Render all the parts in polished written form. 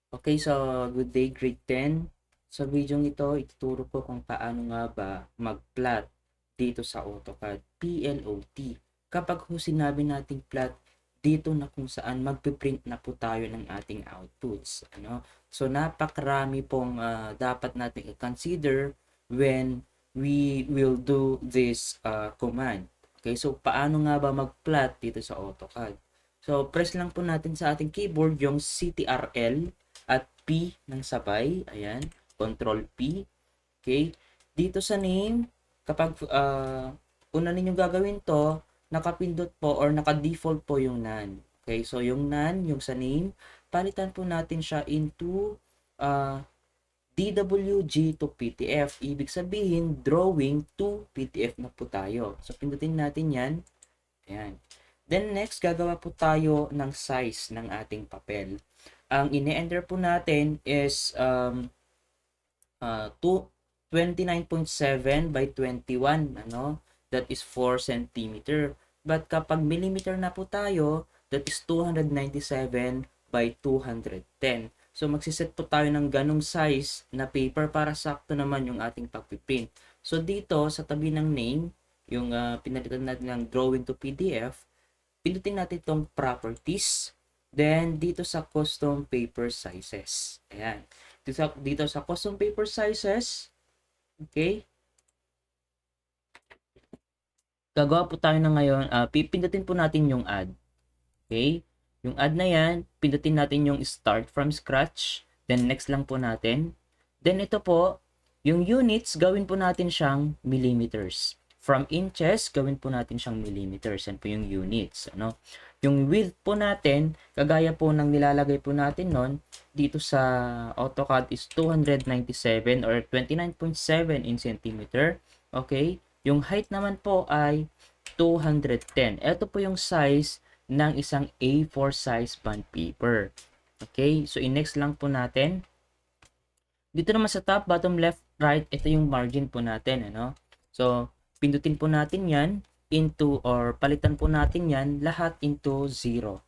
Okay, so good day grade 10. Sa video ito, ituturo ko kung paano nga ba mag-plot dito sa AutoCAD, PLOT. Kapag ho sinabi nating plot, dito na kung saan magpiprint na po tayo ng ating outputs. Ano? So napakarami pong dapat nating i-consider when we will do this command. Okay, so paano nga ba mag-plot dito sa AutoCAD? So press lang po natin sa ating keyboard yung CTRL at P ng sabay. Ayan. Control P. Okay. Dito sa name, kapag una ninyong gagawin to, nakapindot po or naka-default po yung none. Okay. So, yung none, yung sa name, palitan po natin siya into DWG to PTF. Ibig sabihin, drawing to PTF na po tayo. So, pindutin natin yan. Ayan. Then next, gagawa po tayo ng size ng ating papel. Ang ine-enter po natin is 29.7 by 21, ano? That is 4 cm. But kapag millimeter na po tayo, that is 297 by 210. So magsiset po tayo ng ganong size na paper para sakto naman yung ating pagpiprint. So dito sa tabi ng name, yung pinalitan natin ng drawing to PDF, pindutin natin itong properties. Then, dito sa custom paper sizes. Ayan. Dito sa custom paper sizes, okay, gagawa po tayo na ngayon, pipindutin po natin yung add. Okay? Yung add na yan, pindutin natin yung start from scratch. Then, next lang po natin. Then, ito po, yung units, gawin po natin siyang millimeters. From inches, gawin po natin siyang millimeters. Yan po yung units. Ano? Yung width po natin, kagaya po ng nilalagay po natin nun, dito sa AutoCAD is 297 or 29.7 in centimeter. Okay? Yung height naman po ay 210. Ito po yung size ng isang A4 size bond paper. Okay? So, in-next lang po natin. Dito naman sa top, bottom, left, right, ito yung margin po natin. Ano? So, pindutin po natin yan into or palitan po natin yan lahat into 0.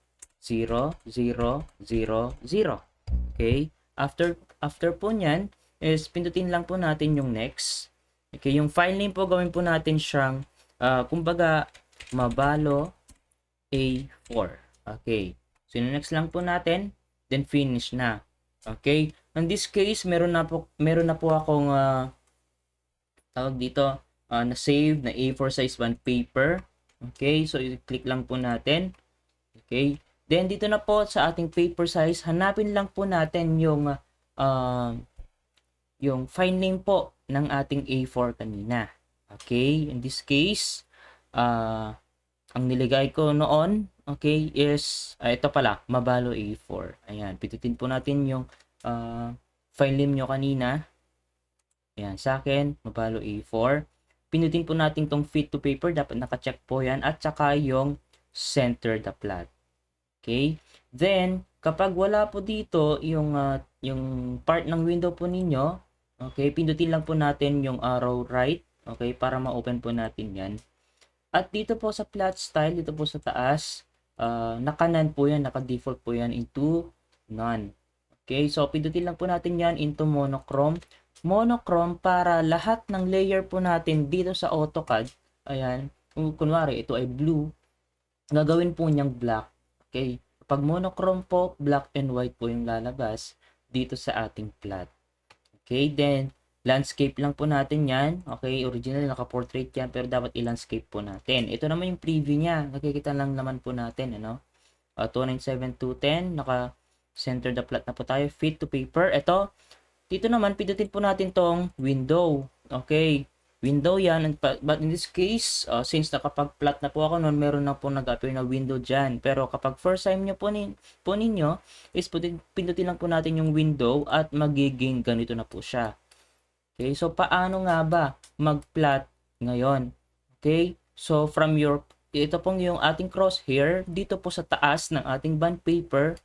0, 0, 0, 0. Okay? After po nyan is pindutin lang po natin yung next. Okay, yung file name po gawin po natin siyang kumbaga Mabalo A4. Okay. So next lang po natin, then finish na. Okay? In this case, meron na po akong tawag dito na save na A4 size bond paper. Okay? So i-click lang po natin. Okay? Then dito na po sa ating paper size, hanapin lang po natin yung file name po ng ating A4 kanina. Okay? In this case, ang niligay ko noon, okay, is ito pala, Mabalo A4. Ayan, pindutin po natin yung file name nyo kanina. Ayan, sa akin, Mabalo A4. Pindutin po natin tong fit to paper, dapat naka-check po yan, at saka yung center the plot. Okay? Then, kapag wala po dito yung part ng window po ninyo, okay, pindutin lang po natin yung arrow right, okay, para ma-open po natin yan. At dito po sa plot style, dito po sa taas, naka-none po yan, naka-default po yan into none. Okay, so pindutin lang po natin yan into monochrome. Monochrome para lahat ng layer po natin dito sa AutoCAD, ayan, kung kunwari ito ay blue, gagawin po niyang black. Okay, pag monochrome po, black and white po yung lalabas dito sa ating plot. Okay, then landscape lang po natin yan. Okay, original naka-portrait yan pero dapat i-landscape po natin. Ito naman yung preview niya. Nakikita lang naman po natin, ano? 297 naka-center the plot na po tayo. Fit to paper. Ito, dito naman, pindutin po natin tong window. Okay, window yan. But in this case, since nakapag-plot na po ako noon, meron na po nag-appear na window dyan. Pero kapag first time nyo po, ninyo, is pindutin lang po natin yung window at magiging ganito na po siya. Okay, so paano nga ba mag-plot ngayon? Okay, so ito pong yung ating crosshair dito po sa taas ng ating bond paper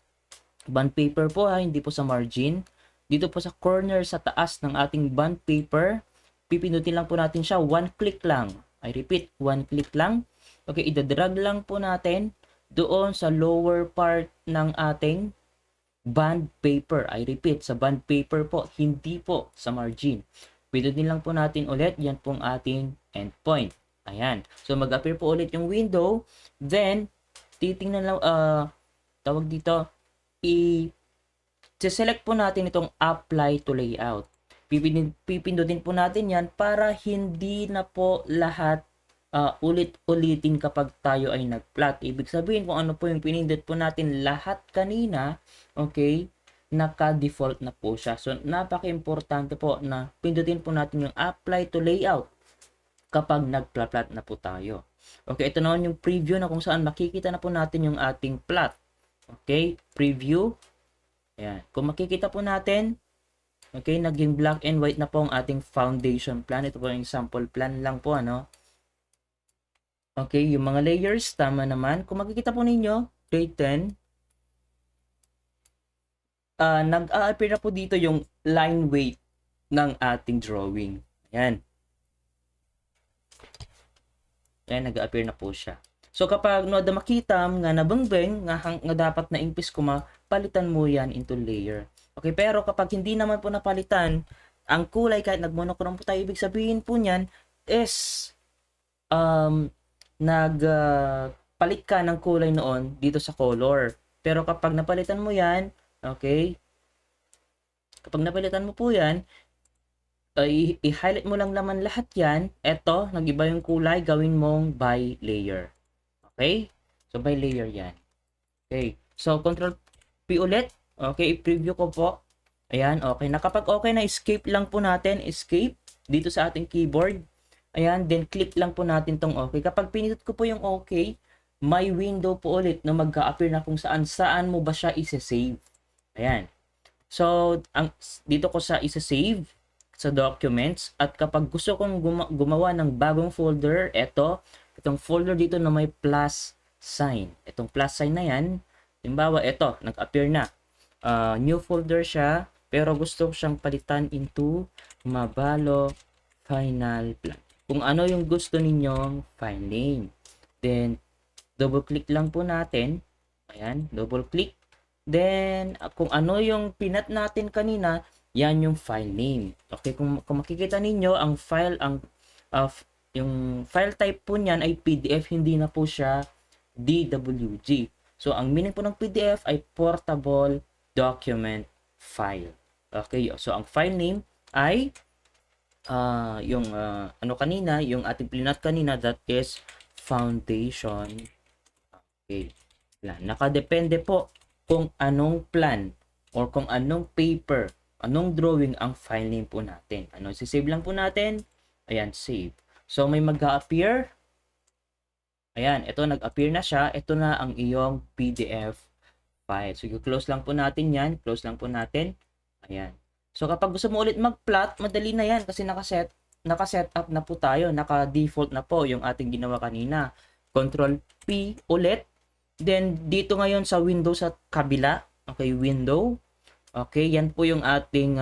po ha, hindi po sa margin. Dito po sa corner sa taas ng ating bond paper, pipindutin lang po natin siya, one click lang. I repeat, one click lang. Okay, idadrag lang po natin doon sa lower part ng ating bond paper. I repeat, sa bond paper po, hindi po sa margin. Pindutin lang po natin ulit, yan pong ating endpoint. Ayan. So, mag-appear po ulit yung window. Then, titingnan lang, tawag dito, select po natin itong apply to layout. Pipindutin po natin yan para hindi na po lahat ulit-ulitin kapag tayo ay nag-plot. Ibig sabihin kung ano po yung pinindot po natin lahat kanina, okay, naka-default na po siya. So, napaka-importante po na pindutin po natin yung apply to layout kapag nag-plot na po tayo. Okay, ito naman yung preview na kung saan makikita na po natin yung ating plot. Okay, preview. Ayan. Kung makikita po natin, okay, naging black and white na po ang ating foundation plan. Ito po yung sample plan lang po, ano. Okay, yung mga layers, tama naman. Kung makikita po ninyo, grade 10, nag-a-appear na po dito yung line weight ng ating drawing. Ayan. Ayan, nag-a-appear na po siya. So, kapag makita nga nabangbeng, nga dapat na impis kuma, palitan mo yan into layer. Okay, pero kapag hindi naman po napalitan, ang kulay, kahit nag-monochrome po tayo, ibig sabihin po niyan is, palit ka ng kulay noon dito sa color. Pero kapag napalitan mo yan, okay, kapag napalitan mo po yan, i-highlight mo lang naman lahat yan. Eto, nag-iba yung kulay, gawin mong by layer. Okay? So, by layer yan. Okay. So, Control P ulit. Okay, i-preview ko po. Ayan, okay. Kapag okay na, escape lang po natin. Escape dito sa ating keyboard. Ayan, then click lang po natin tong okay. Kapag pinindot ko po yung okay, may window po ulit na mag-a-appear na kung saan mo ba siya isa-save. Ayan. So, dito ko sa isa-save sa documents, at kapag gusto kong gumawa ng bagong folder, itong folder dito na may plus sign. Itong plus sign na yan, halimbawa, nag-appear na. New folder siya, pero gusto ko siyang palitan into Mabalo Final Plan. Kung ano yung gusto ninyong file name. Then, double-click lang po natin. Ayan, double-click. Then, kung ano yung pinat natin kanina, yan yung file name. Okay, kung makikita ninyo, ang file, yung file type po niyan ay PDF, hindi na po siya DWG. So, ang meaning po ng PDF ay Portable Document File. Okay, so ang file name ay yung kanina, yung ating plinat kanina, that is foundation. Okay, nakadepende po kung anong plan or kung anong paper, anong drawing ang file name po natin. Sisave lang po natin. Ayan, save. So, may mag-a-appear. Ayan, ito nag-appear na siya. Ito na ang iyong PDF file. So, close lang po natin yan. Close lang po natin. Ayan. So, kapag gusto mo ulit mag-plot, madali na yan kasi nakaset up na po tayo. Naka-default na po yung ating ginawa kanina. Control P ulit. Then, dito ngayon sa window sa kabila. Okay, window. Okay, yan po yung ating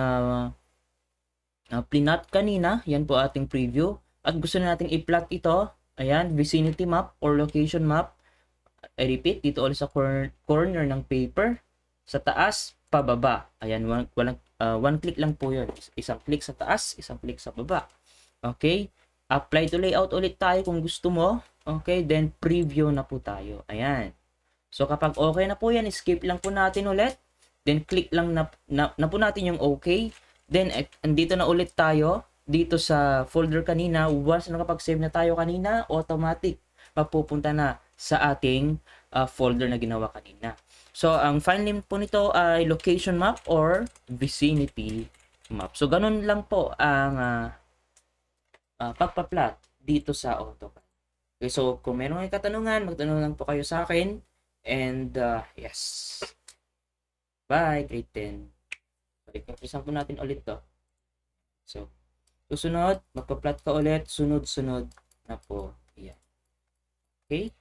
plinot kanina. Yan po ating preview. At gusto na nating i-plot ito. Ayan, vicinity map or location map. I repeat, dito ulit sa corner ng paper. Sa taas, pababa. Ayan, one click lang po yun. Isang click sa taas, isang click sa baba. Okay, apply to layout ulit tayo kung gusto mo. Okay, then preview na po tayo. Ayan. So, kapag okay na po yan, escape lang po natin ulit. Then, click lang na po natin yung okay. Then, andito na ulit tayo dito sa folder kanina. Once na nakapag-save na tayo kanina, automatic mapupunta na sa ating folder na ginawa kanina. So, ang file name po nito ay location map or vicinity map. So, ganun lang po ang pagpa-plot dito sa AutoCAD. Okay, so kung meron kayong katanungan, magtanong lang po kayo sa akin. And yes. Bye, grade 10. Balik po natin ulit to. So, susunod, magpa-plot ka ulit, sunod-sunod na po. Yan. Okay?